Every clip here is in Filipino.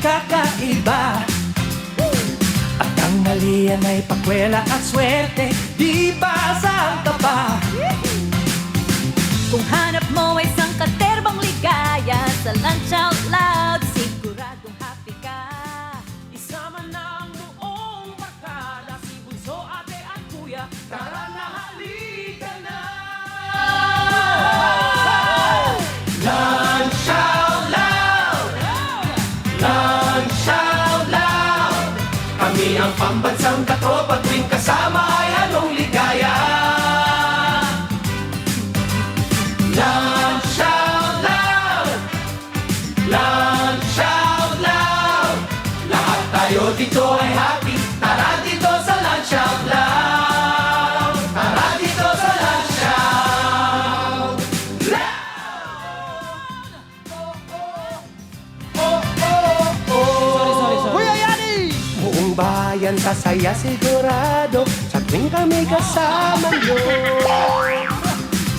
kakaiba. At ang maliyan ay pakwela at swerte, di ba saan ka pa? Kung hanap mo ay isang katerbang ligaya sa Lunch Out Loud, siguradong happy ka. Isama na ang buong barkada, si Bunso, ate at kuya, tara na halika na! Lunch Out Loud! Lunch Out Loud! Kami ang pambansang katropa, tuwing kasama ay halong ligaya. Lunch Out Loud! Lunch Out Loud! Lahat tayo dito ay happy, tara dito sa Lunch Out Loud! Tara dito sa Lunch Out Loud! Kuya Yani! Buong bayan sasaya sigurado sa tuwing kami kasama nyo.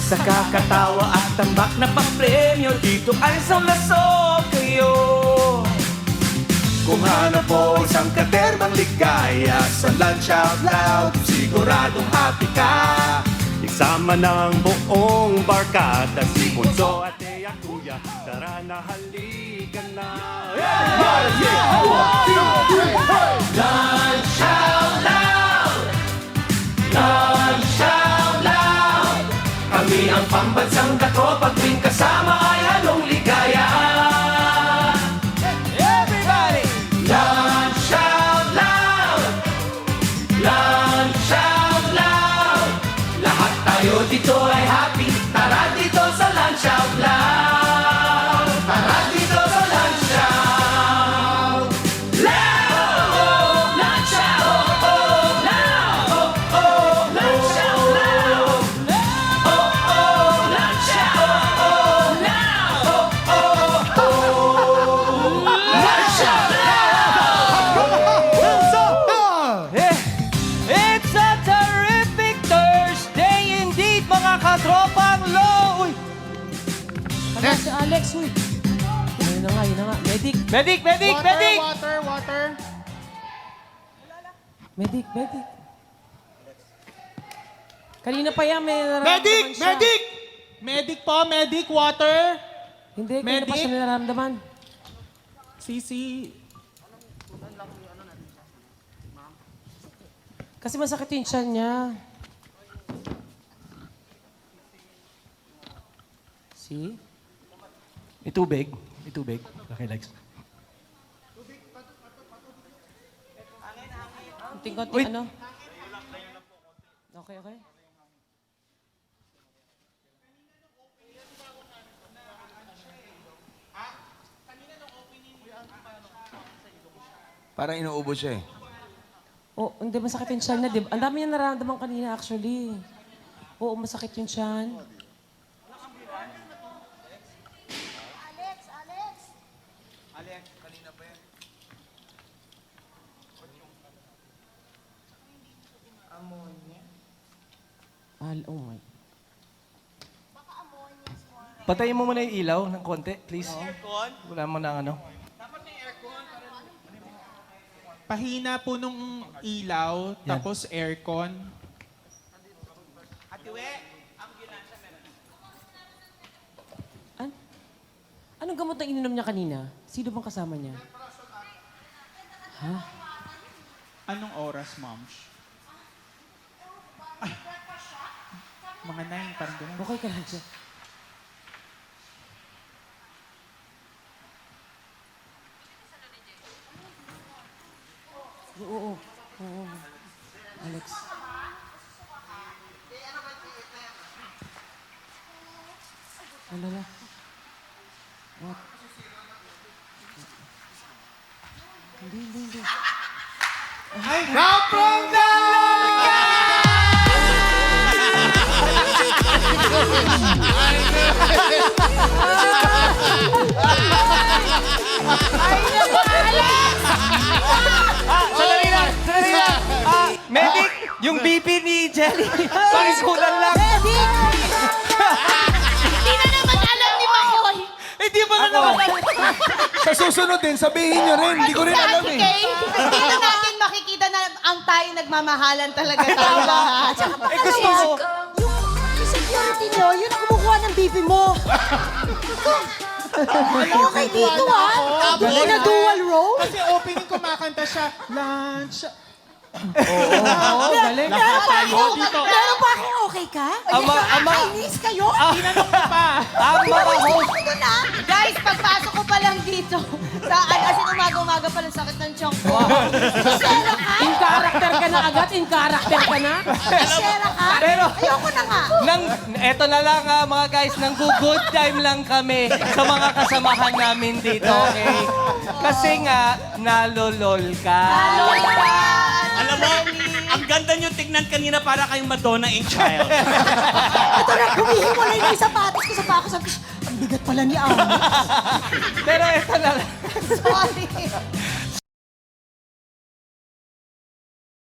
Sa kakatawa at tambak na pampremyo, dito ay sulasok kayo. Kung hanap mo isang katerbang ligaya sa Lunch Out Loud, siguradong happy ka. Isama ng buong barkada, si Bunso, ate at kuya, tara na halika na. Lunch Out Loud! Lunch Out Loud! Kami ang pambansang katropa, tuwing kasama ay halong ligaya. Everybody! Lunch Out Loud! Lunch Out Loud! Lahat tayo dito ay happy, tara dito sa Lunch Out Loud! Tara dito sa Lunch Out Loud! Lunch Out Loud! Lunch Out Loud! Lunch Out Loud! Lunch Out Loud! It's a terrific Thursday indeed, mga katropang low! Uy! Ano si Alex, uy? Yun na nga, yun na nga. Medic! Medic! Medic! Medic! Water. Medic! Medic! Kanina pa yan, may nararamdaman Medic! siya. Medic! Medic po, medic, water. Hindi, kanina pa Medic? siya nararamdaman. Sisi. Kasi masakit yung tiyan niya. See? May tubig. May tubig. Okay, legs. Konting-konting ano? Okay, okay. Parang inuubo siya eh. Oh, hindi masakit yung tiyan niya, di ba? Ang dami niya nararamdaman kanina actually. Oo, masakit yung tiyan. Oh my. Patayin mo muna yung ilaw ng konti, please. Wala mo na ano. Pahina po nung ilaw, tapos aircon. Anong gamot na ininom niya kanina? Sino bang kasama niya? Ha? Anong oras, ma'am? Ay. Mga 9, parang ganun. Okay ka lang siya. Oo. Alex. Alala. What? Hindi. Now from the... Sandali lang! Medic! Yung BP ni Jelly, pakikulan lang. Hindi na naman alam ni Makoy. Hindi mo na naman. Sa susunod din, sabihin nyo rin. Hindi ko rin alam eh. Hindi na natin makikita na ang tayo nagmamahalan talaga tayo lahat. Eh, gusto mo. Yung security nyo, yun ang kumukuha ng bibi mo. Okay dito Hindi na dual role. Kasi opening kumakanta siya, lunch. Galing. Meron pa akong okay ka? Nakakainis kayo? Tinanong ko pa. Ang mga host. Guys, pagpasok ko pa lang dito, as in umaga-umaga pa lang sakit ng tiyan ko. Sera ka? In character ka na agad, in character ka na. Sera ka? Pero, Ayoko na nga. eto na lang mga guys, nang good time lang kami sa mga kasamahan namin dito, okay? Kasi nga, nalolol ka. Alam mo, ang ganda nyo tignan kanina para kayong Madonna in child. Ito na, humihiwalay na yung sapatos ko sa pako. Sabi ko, ang bigat pala ni Alex. Pero eto na lang. Sorry.